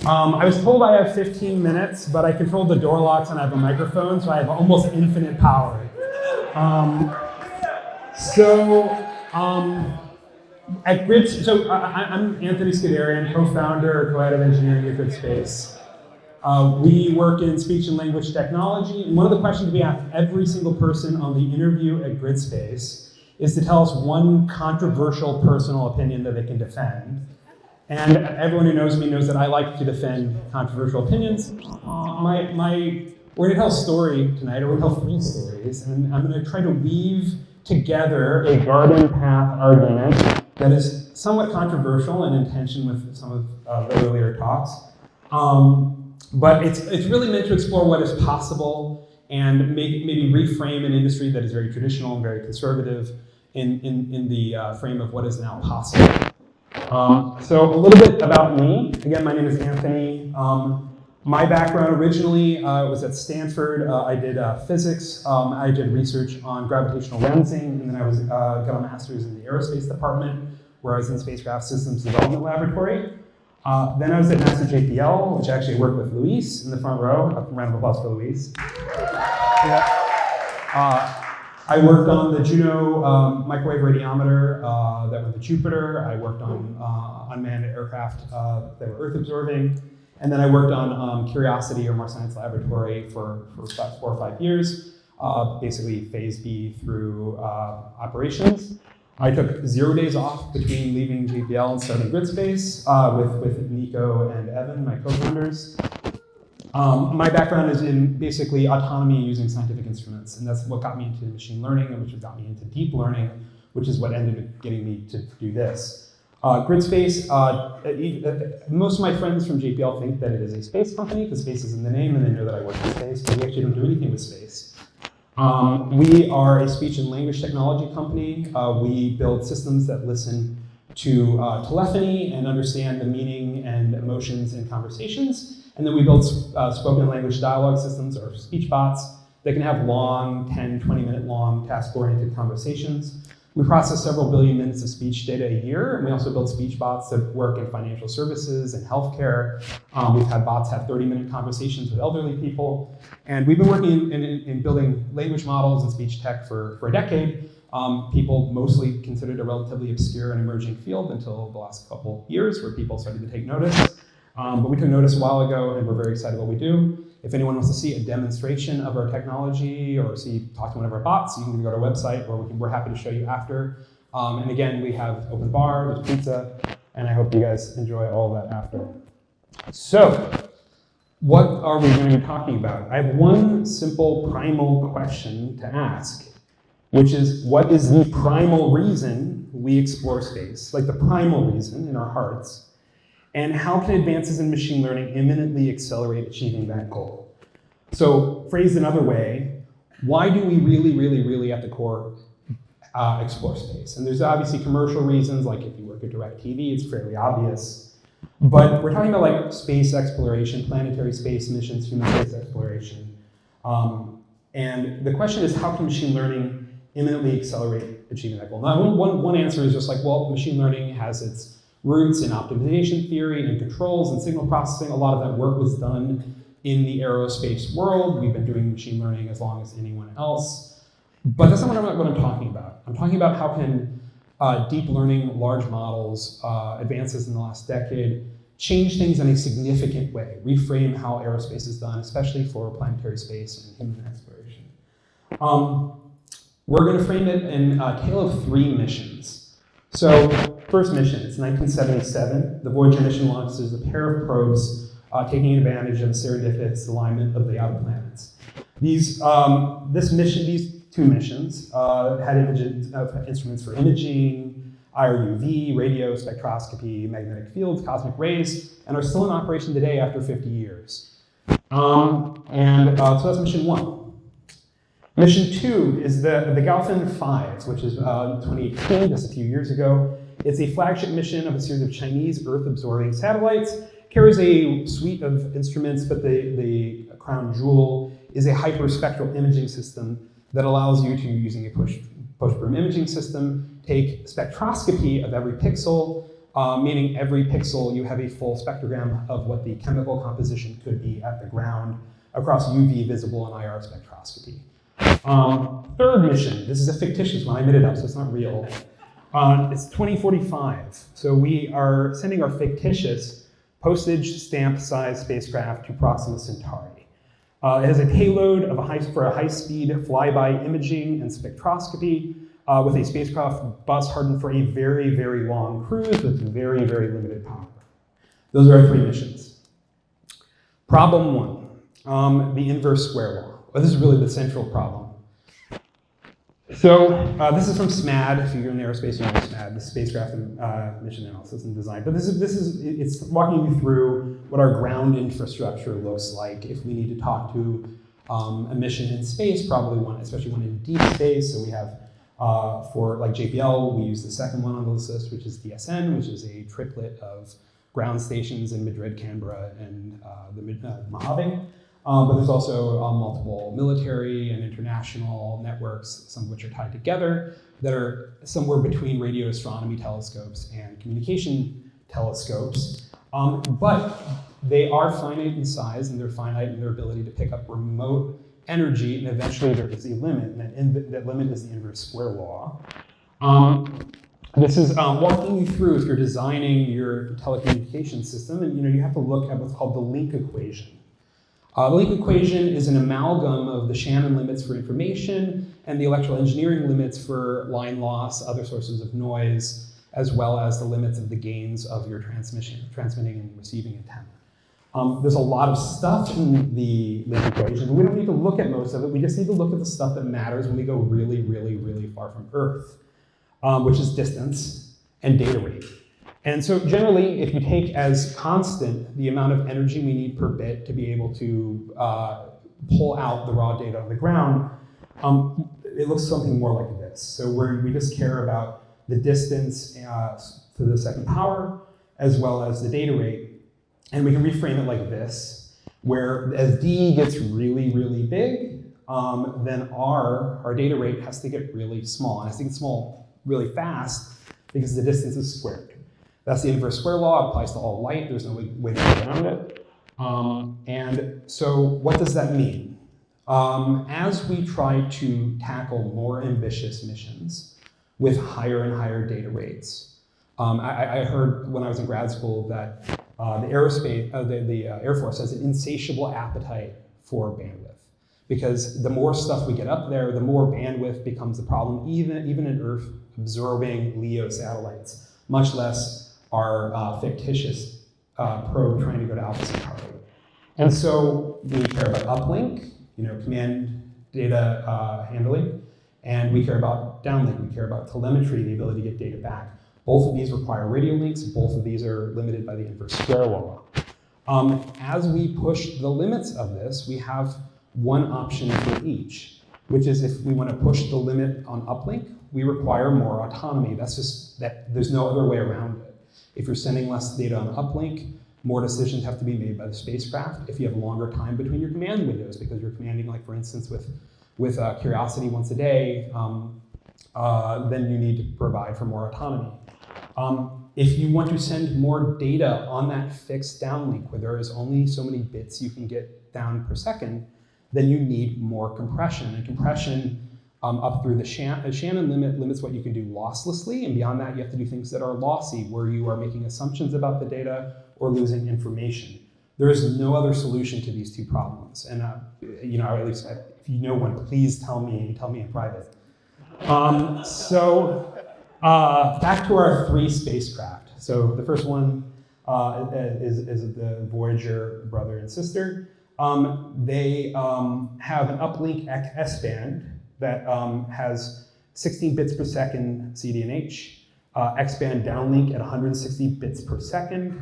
I was told I have 15 minutes, but I controlled the door locks and I have a microphone, so I have almost infinite power. At Gridspace, I'm Anthony Scodary, I'm co-founder, co-head of engineering at Gridspace. We work in speech and language technology, and one of the questions we ask every single person on the interview at Gridspace is to tell us one controversial personal opinion that they can defend. And everyone who knows me knows that I like to defend controversial opinions. We're going to tell a story tonight, or we're going to tell 3 stories, and I'm going to try to weave together a garden path argument that is somewhat controversial and in tension with some of the earlier talks. But it's really meant to explore what is possible and maybe reframe an industry that is very traditional and very conservative in the frame of what is now possible. So a little bit about me. Again, my name is Anthony. My background originally was at Stanford. I did physics. I did research on gravitational lensing, and then I got a master's in the aerospace department, where I was in spacecraft systems development laboratory. Then I was at NASA JPL, which I actually worked with Luis in the front row. A round of applause for Luis. Yeah. I worked on the Juno microwave radiometer that went to Jupiter. I worked on unmanned aircraft that were Earth observing. And then I worked on Curiosity, or Mars Science Laboratory, for about 4 or 5 years, basically phase B through operations. I took 0 days off between leaving JPL and starting Gridspace with Nico and Evan, my co-founders. My background is in basically autonomy using scientific instruments, and that's what got me into machine learning, and which got me into deep learning, which is what ended up getting me to do this. Gridspace, most of my friends from JPL think that it is a space company, because space is in the name, and they know that I work in space, but we actually don't do anything with space. We are a speech and language technology company. We build systems that listen to telephony and understand the meaning and emotions in conversations. And then we build spoken language dialogue systems, or speech bots, that can have long, 10, 20-minute long task-oriented conversations. We process several billion minutes of speech data a year, and we also build speech bots that work in financial services and healthcare. We've had bots have 30-minute conversations with elderly people. And we've been working in building language models and speech tech for a decade. People mostly considered a relatively obscure and emerging field until the last couple years, where people started to take notice. But we took notice a while ago, and we're very excited what we do. If anyone wants to see a demonstration of our technology or talk to one of our bots, you can go to our website, or we're happy to show you after. And again, we have open bar, there's pizza, and I hope you guys enjoy all of that after. So, what are we going to be talking about? I have one simple primal question to ask, which is, what is the primal reason we explore space? Like the primal reason in our hearts. And how can advances in machine learning imminently accelerate achieving that goal? So, phrased another way, why do we really at the core explore space? And there's obviously commercial reasons, like if you work at DirecTV, it's fairly obvious. But we're talking about like space exploration, planetary space missions, human space exploration. And the question is, how can machine learning imminently accelerate achieving that goal? Now, one answer is just like, well, machine learning has its roots in optimization theory and controls and signal processing. A lot of that work was done in the aerospace world. We've been doing machine learning as long as anyone else. But that's not what I'm talking about. I'm talking about how can deep learning, large models, advances in the last decade, change things in a significant way, reframe how aerospace is done, especially for planetary space and human exploration. We're going to frame it in a tale of 3 missions. So, first mission, it's 1977. The Voyager mission launches a pair of probes taking advantage of the serendipitous alignment of the outer planets. These 2 missions had instruments for imaging, IRUV, radio, spectroscopy, magnetic fields, cosmic rays, and are still in operation today after 50 years. So that's mission 1. Mission 2 is the Gaofen 5, which is 2018, just a few years ago. It's a flagship mission of a series of Chinese Earth-absorbing satellites. Carries a suite of instruments, but the crown jewel is a hyperspectral imaging system that allows you to, using a push-broom imaging system, take spectroscopy of every pixel meaning every pixel you have a full spectrogram of what the chemical composition could be at the ground across UV, visible, and IR spectroscopy. Third mission, this is a fictitious one, I made it up, so it's not real. It's 2045, so we are sending our fictitious postage stamp size spacecraft to Proxima Centauri. It has a payload of for a high-speed flyby imaging and spectroscopy with a spacecraft bus hardened for a very, very long cruise with very, very limited power. Those are our 3 missions. Problem 1, the inverse square law. Well, this is really the central problem. So this is from SMAD. If you're in aerospace, you know SMAD, the Spacecraft Mission Analysis and Design. But it's walking you through what our ground infrastructure looks like if we need to talk to a mission in space, probably one, especially one in deep space. So we have, for like JPL, we use the second one on the list, which is DSN, which is a triplet of ground stations in Madrid, Canberra, and the Mojave. But there's also multiple military and international networks, some of which are tied together, that are somewhere between radio astronomy telescopes and communication telescopes. But they are finite in size, and they're finite in their ability to pick up remote energy, and eventually there is a limit, and that limit is the inverse square law. This is walking you through if you're designing your telecommunications system, and you have to look at what's called the link equation. The link equation is an amalgam of the Shannon limits for information and the electrical engineering limits for line loss, other sources of noise, as well as the limits of the gains of your transmitting and receiving antenna. There's a lot of stuff in the link equation, but we don't need to look at most of it. We just need to look at the stuff that matters when we go really, really, really far from Earth, which is distance and data rate. And so generally, if you take as constant the amount of energy we need per bit to be able to pull out the raw data on the ground, it looks something more like this. So we just care about the distance to the second power, as well as the data rate. And we can reframe it like this, where as D gets really, really big, then our data rate has to get really small. And it has to get small really fast because the distance is squared. That's the inverse square law. It applies to all light. There's no way to get around it. And so what does that mean? As we try to tackle more ambitious missions with higher and higher data rates, I heard when I was in grad school that the Air Force has an insatiable appetite for bandwidth, because the more stuff we get up there, the more bandwidth becomes the problem, even in Earth absorbing LEO satellites, much less our fictitious probe trying to go to Alpha Centauri. And so we care about uplink, command data handling, and we care about downlink. We care about telemetry, the ability to get data back. Both of these require radio links. Both of these are limited by the inverse square law. As we push the limits of this, we have one option for each, which is if we want to push the limit on uplink, we require more autonomy. That's just that there's no other way around it. If you're sending less data on uplink, more decisions have to be made by the spacecraft. If you have longer time between your command windows, because you're commanding, like for instance, with Curiosity once a day, then you need to provide for more autonomy. If you want to send more data on that fixed downlink, where there is only so many bits you can get down per second, then you need more compression. And compression up through the Shannon limit limits what you can do losslessly, and beyond that you have to do things that are lossy, where you are making assumptions about the data or losing information. There is no other solution to these two problems. And at least if you know one, please tell me in private. Back to our 3 spacecraft. So the first one is the Voyager brother and sister. They have an uplink S-band that has 16 bits per second CDNH, X-band downlink at 160 bits per second.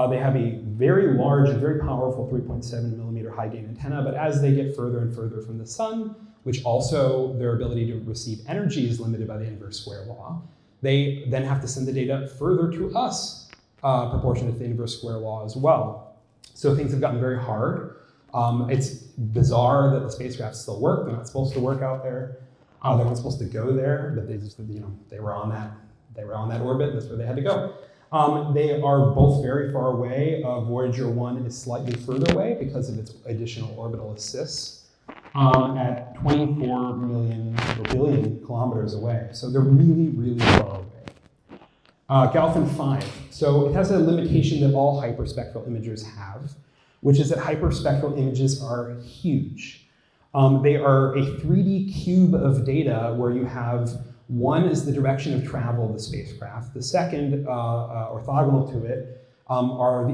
They have a very large and very powerful 3.7 millimeter high gain antenna, but as they get further and further from the sun, which also their ability to receive energy is limited by the inverse square law, they then have to send the data further to us, proportionate to the inverse square law as well. So things have gotten very hard. It's bizarre that the spacecraft still work. They're not supposed to work out there. They weren't supposed to go there, but they just, they were on that orbit. That's where they had to go. They are both very far away. Voyager 1 is slightly further away because of its additional orbital assists at 24 million or billion kilometers away. So they're really, really far away. Galfin 5. So it has a limitation that all hyperspectral imagers have, which is that hyperspectral images are huge. They are a 3D cube of data where you have one is the direction of travel of the spacecraft. The second, orthogonal to it, are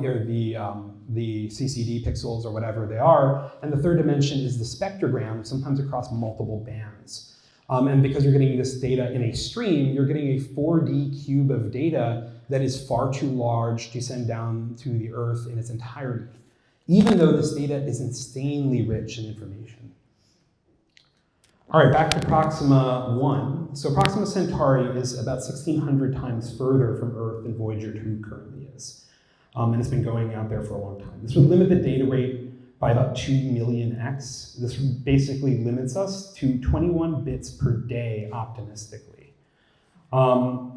the CCD pixels or whatever they are. And the third dimension is the spectrogram, sometimes across multiple bands. And because you're getting this data in a stream, you're getting a 4D cube of data that is far too large to send down to the Earth in its entirety, even though this data is insanely rich in information. All right, back to Proxima 1. So Proxima Centauri is about 1,600 times further from Earth than Voyager 2 currently is. And it's been going out there for a long time. This would limit the data rate by about 2 million x. This basically limits us to 21 bits per day optimistically. I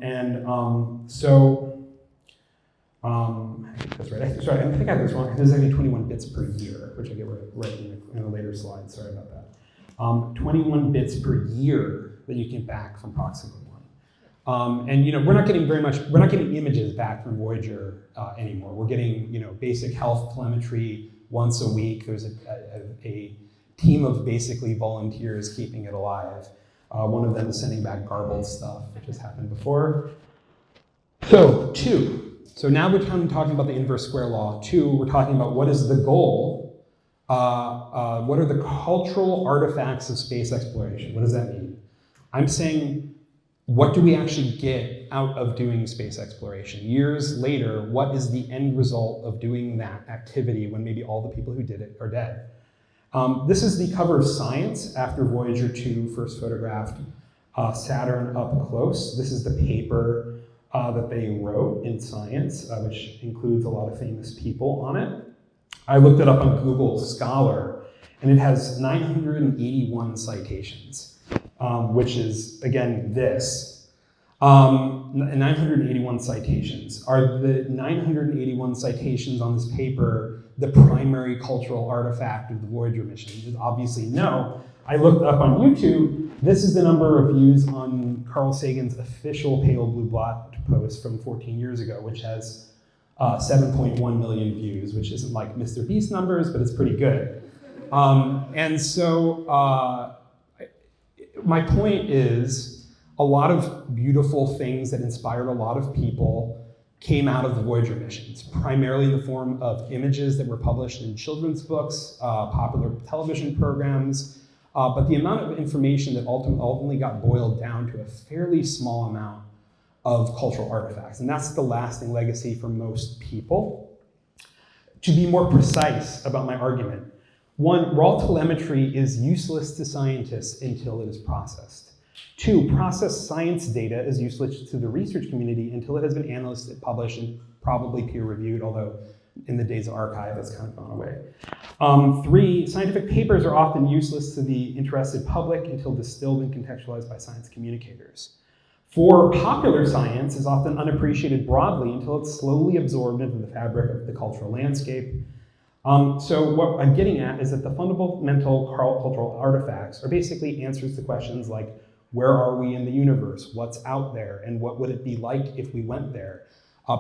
think that's right. Sorry, I think I have this wrong. There's only 21 bits per year, which I get right in a later slide. Sorry about that. 21 bits per year that you get back from Proxima 1. And we're not getting we're not getting images back from Voyager anymore. We're getting basic health telemetry once a week. There's a team of basically volunteers keeping it alive. One of them is sending back garbled stuff, which has happened before. So 2. So now we're talking about the inverse square law. 2, we're talking about what is the goal. What are the cultural artifacts of space exploration? What does that mean? I'm saying, what do we actually get out of doing space exploration? Years later, what is the end result of doing that activity when maybe all the people who did it are dead? This is the cover of Science after Voyager 2 first photographed Saturn up close. This is the paper that they wrote in Science, which includes a lot of famous people on it. I looked it up on Google Scholar, and it has 981 citations, which is, again, this. 981 citations. Are the 981 citations on this paper the primary cultural artifact of the Voyager mission? Obviously no. I looked up on YouTube. This is the number of views on Carl Sagan's official Pale Blue Blot post from 14 years ago, which has 7.1 million views, which isn't like Mr. Beast numbers, but it's pretty good. And so my point is, a lot of beautiful things that inspired a lot of people came out of the Voyager missions, primarily in the form of images that were published in children's books, popular television programs, but the amount of information that ultimately got boiled down to a fairly small amount of cultural artifacts. And that's the lasting legacy for most people. To be more precise about my argument, 1, raw telemetry is useless to scientists until it is processed. 2, processed science data is useless to the research community until it has been analyzed, published, and probably peer-reviewed, although in the days of archive, that's kind of gone away. 3, scientific papers are often useless to the interested public until distilled and contextualized by science communicators. 4, popular science is often unappreciated broadly until it's slowly absorbed into the fabric of the cultural landscape. So what I'm getting at is that the fundamental cultural artifacts are basically answers to questions like, where are we in the universe? What's out there? And what would it be like if we went there?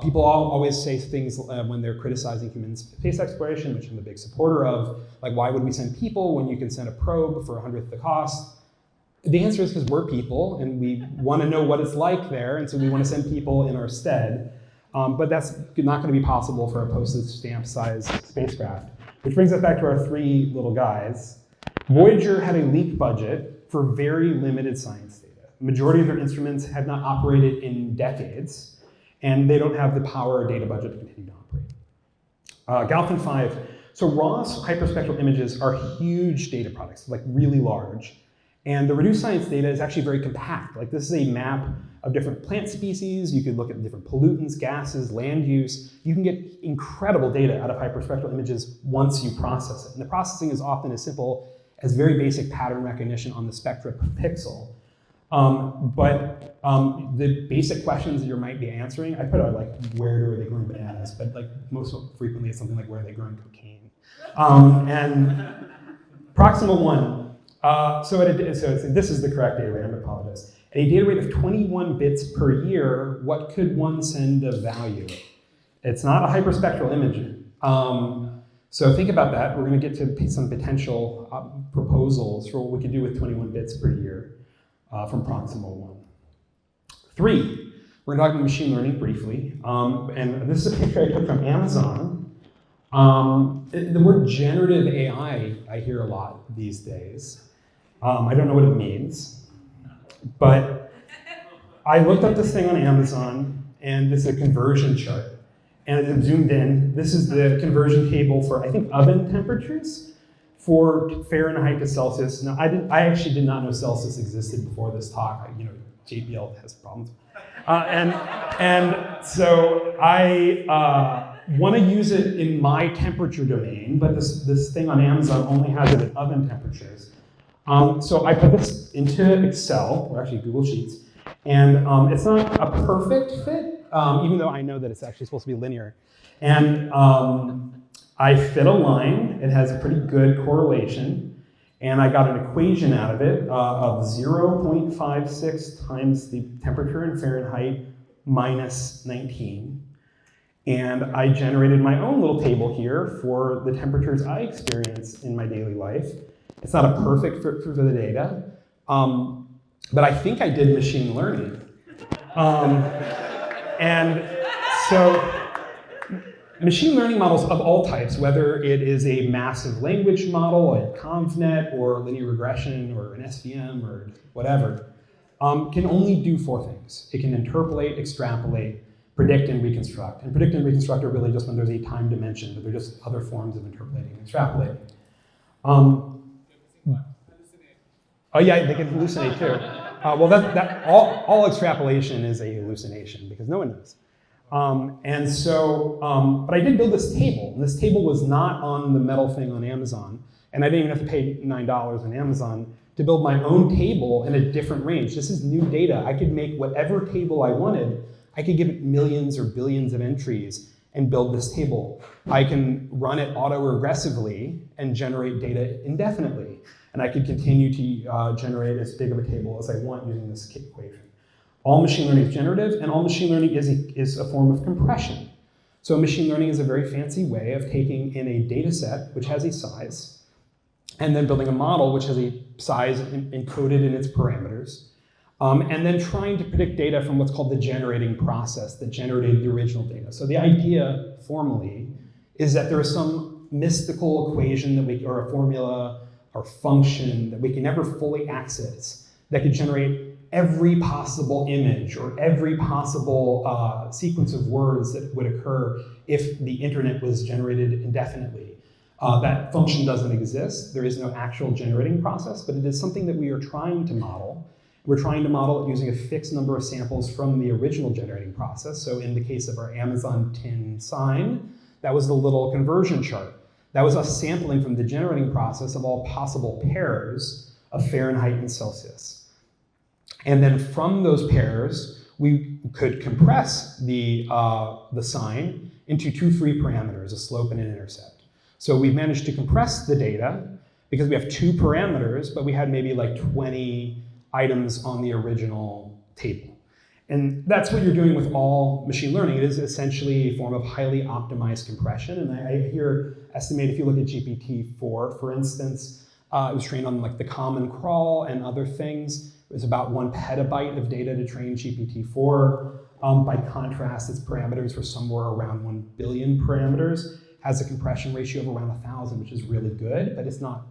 People always say things when they're criticizing human space exploration, which I'm a big supporter of, like, why would we send people when you can send a probe for 1/100th the cost? The answer is because we're people and we want to know what it's like there, and so we want to send people in our stead. But that's not going to be possible for a postage stamp size spacecraft. Which brings us back to our 3 little guys. Voyager had a leak budget for very limited science data. The majority of their instruments have not operated in decades, and they don't have the power or data budget to continue to operate. Galfin 5. So raw hyperspectral images are huge data products, like really large. And the reduced science data is actually very compact. Like, this is a map of different plant species. You could look at different pollutants, gases, land use. You can get incredible data out of hyperspectral images once you process it. And the processing is often as simple as very basic pattern recognition on the spectra per pixel. The basic questions that you might be answering, I put out like, where are they growing bananas? But like most frequently it's something like, where are they growing cocaine? And proximal 1, so this is the correct data rate, I apologize. At a data rate of 21 bits per year, what could one send of value? It's not a hyperspectral image. So think about that. We're going to get to some potential proposals for what we could do with 21 bits per year from proximal 1. 3, we're going to talk about machine learning briefly. And this is a picture I took from Amazon. The word generative AI I hear a lot these days. I don't know what it means, but I looked up this thing on Amazon, and this is a conversion chart. And it zoomed in. This is the conversion table for, I think, oven temperatures for Fahrenheit to Celsius. Now, I actually did not know Celsius existed before this talk. JPL has problems. And so I want to use it in my temperature domain, but this thing on Amazon only has it at oven temperatures. So I put this into Excel, or actually Google Sheets, and it's not a perfect fit, even though I know that it's actually supposed to be linear. And I fit a line. It has a pretty good correlation. And I got an equation out of it of 0.56 times the temperature in Fahrenheit minus 19. And I generated my own little table here for the temperatures I experience in my daily life. It's not a perfect fit for the data, but I think I did machine learning. And so machine learning models of all types, whether it is a massive language model, a ConvNet, or linear regression, or an SVM, or whatever, can only do 4 things. It can interpolate, extrapolate, predict, and reconstruct. And predict and reconstruct are really just when there's a time dimension, but they're just other forms of interpolating and extrapolating. Oh yeah, they can hallucinate too. Well, all extrapolation is a hallucination because no one knows. But I did build this table, and this table was not on the metal thing on Amazon, and I didn't even have to pay $9 on Amazon to build my own table in a different range. This is new data. I could make whatever table I wanted. I could give it millions or billions of entries and build this table. I can run it auto-regressively and generate data indefinitely. And I could continue to generate as big of a table as I want using this equation. All machine learning is generative, and all machine learning is a form of compression. So machine learning is a very fancy way of taking in a data set, which has a size, and then building a model which has a size encoded in its parameters, and then trying to predict data from what's called the generating process that generated the original data. So the idea, formally, is that there is some mystical equation or a formula or function that we can never fully access that could generate every possible image or every possible sequence of words that would occur if the internet was generated indefinitely. That function doesn't exist. There is no actual generating process, but it is something that we are trying to model. We're trying to model it using a fixed number of samples from the original generating process. So in the case of our Amazon tin sign, that was the little conversion chart. That was us sampling from the generating process of all possible pairs of Fahrenheit and Celsius. And then from those pairs, we could compress the sign into 2 free parameters, a slope and an intercept. So we've managed to compress the data because we have 2 parameters, but we had maybe like 20 items on the original table. And that's what you're doing with all machine learning. It is essentially a form of highly optimized compression. And I here estimate, if you look at GPT-4, for instance, it was trained on like the Common Crawl and other things. It was about 1 petabyte of data to train GPT-4. By contrast, its parameters were somewhere around 1 billion parameters. Has a compression ratio of around 1,000, which is really good, but it's not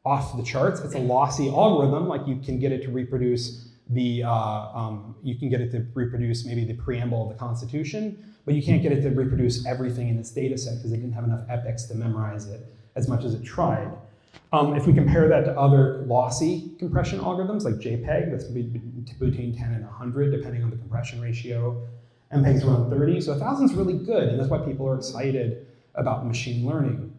off the charts. It's a lossy algorithm. Like you can get it to reproduce maybe the preamble of the Constitution, but you can't get it to reproduce everything in its data set because it didn't have enough epochs to memorize it as much as it tried. If we compare that to other lossy compression algorithms like JPEG, that's between 10 and 100 depending on the compression ratio. MPEG's around 30, so 1,000 is really good, and that's why people are excited about machine learning.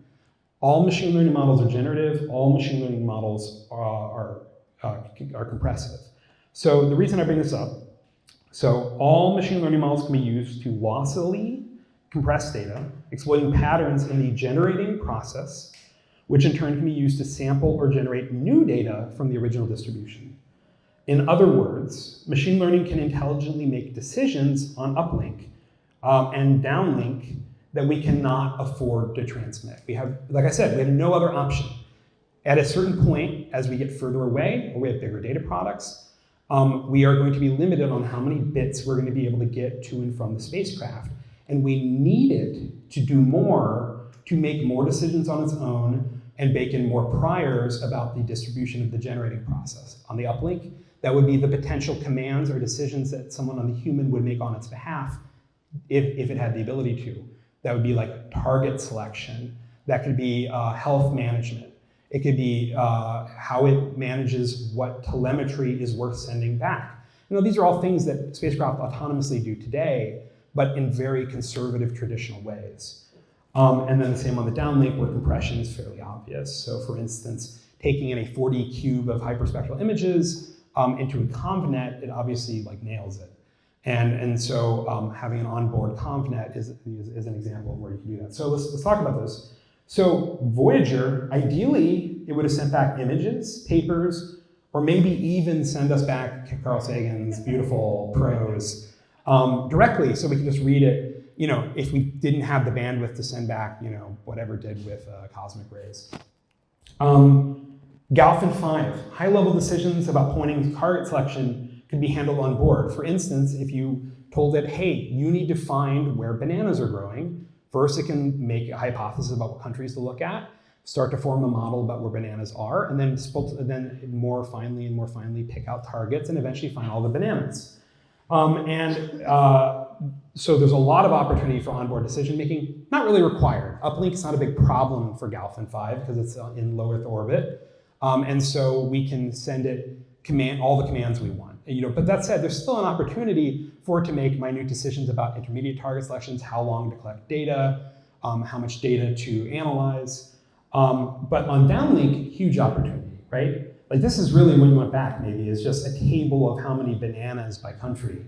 All machine learning models are generative. All machine learning models are compressive. So the reason I bring this up, so all machine learning models can be used to lossily compress data, exploiting patterns in the generating process, which in turn can be used to sample or generate new data from the original distribution. In other words, machine learning can intelligently make decisions on uplink and downlink that we cannot afford to transmit. We have, like I said, we have no other option. At a certain point, as we get further away, or we have bigger data products, we are going to be limited on how many bits we're going to be able to get to and from the spacecraft. And we need it to do more, to make more decisions on its own and bake in more priors about the distribution of the generating process. On the uplink, that would be the potential commands or decisions that someone on the human would make on its behalf if it had the ability to. That would be like target selection. That could be health management. It could be how it manages what telemetry is worth sending back. You know, these are all things that spacecraft autonomously do today, but in very conservative, traditional ways. And then the same on the downlink, where compression is fairly obvious. So for instance, taking in a 4D cube of hyperspectral images into a convnet, it obviously like nails it. And so having an onboard convnet is an example of where you can do that. So let's talk about this. So Voyager, ideally, it would have sent back images, papers, or maybe even send us back Carl Sagan's beautiful prose directly, so we can just read it, you know, if we didn't have the bandwidth to send back, you know, whatever it did with cosmic rays. Galfin 5, high-level decisions about pointing to target selection could be handled on board. For instance, if you told it, hey, you need to find where bananas are growing, first it can make a hypothesis about what countries to look at, start to form a model about where bananas are, and then more finely pick out targets and eventually find all the bananas. So there's a lot of opportunity for onboard decision making, not really required. Uplink is not a big problem for Galfin 5 because it's in low Earth orbit. And so we can send it all the commands we want. You know, but that said, there's still an opportunity for it to make minute decisions about intermediate target selections, how long to collect data, how much data to analyze. But on downlink, huge opportunity, right? Like this is really, when you went back maybe, is just a table of how many bananas by country,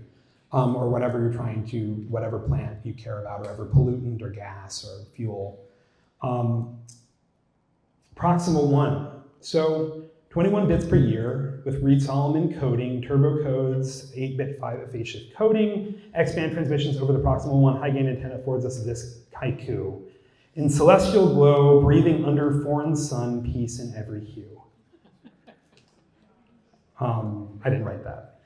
or whatever you're trying to, whatever plant you care about, or whatever pollutant or gas or fuel. Proximal 1. So 21 bits per year with Reed-Solomon coding, turbo codes, 8-bit phase shift coding, X-band transmissions over the proximal 1 high-gain antenna affords us this haiku. In celestial glow, breathing under foreign sun, peace in every hue. I didn't write that.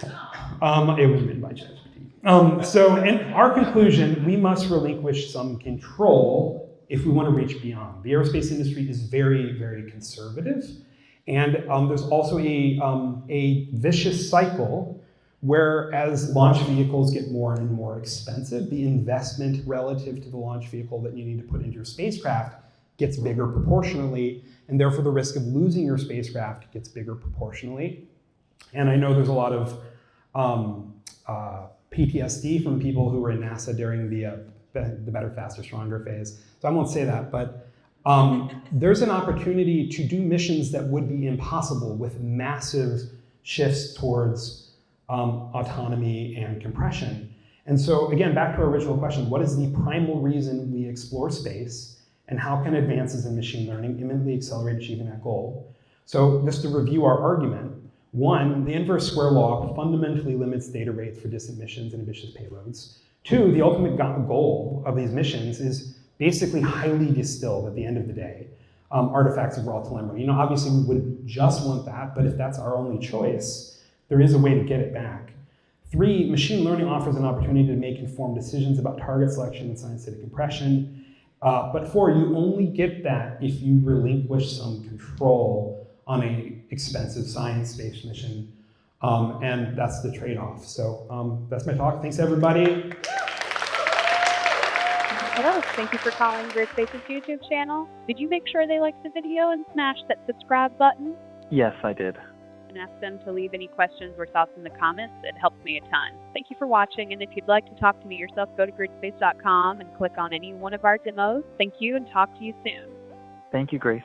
It was written by ChatGPT. So in our conclusion, we must relinquish some control if we want to reach beyond. The aerospace industry is very, very conservative. And there's also a vicious cycle where as launch vehicles get more and more expensive, the investment relative to the launch vehicle that you need to put into your spacecraft gets bigger proportionally, and therefore the risk of losing your spacecraft gets bigger proportionally. And I know there's a lot of PTSD from people who were in NASA during the better, faster, stronger phase. So I won't say that, but there's an opportunity to do missions that would be impossible with massive shifts towards autonomy and compression. And so again, back to our original question, what is the primal reason we explore space, and how can advances in machine learning imminently accelerate achieving that goal? So just to review our argument, 1, the inverse square law fundamentally limits data rates for distant missions and ambitious payloads. 2, the ultimate goal of these missions is basically highly distilled at the end of the day, artifacts of raw telemetry. You know, obviously we wouldn't just want that, but if that's our only choice, there is a way to get it back. 3, machine learning offers an opportunity to make informed decisions about target selection and scientific compression. But 4, you only get that if you relinquish some control on an expensive science-based mission. And that's the trade-off. So that's my talk. Thanks, everybody. Hello, thank you for calling Gridspace's YouTube channel. Did you make sure they liked the video and smashed that subscribe button? Yes, I did. And ask them to leave any questions or thoughts in the comments. It helps me a ton. Thank you for watching, and if you'd like to talk to me yourself, go to gridspace.com and click on any one of our demos. Thank you, and talk to you soon. Thank you, Grace.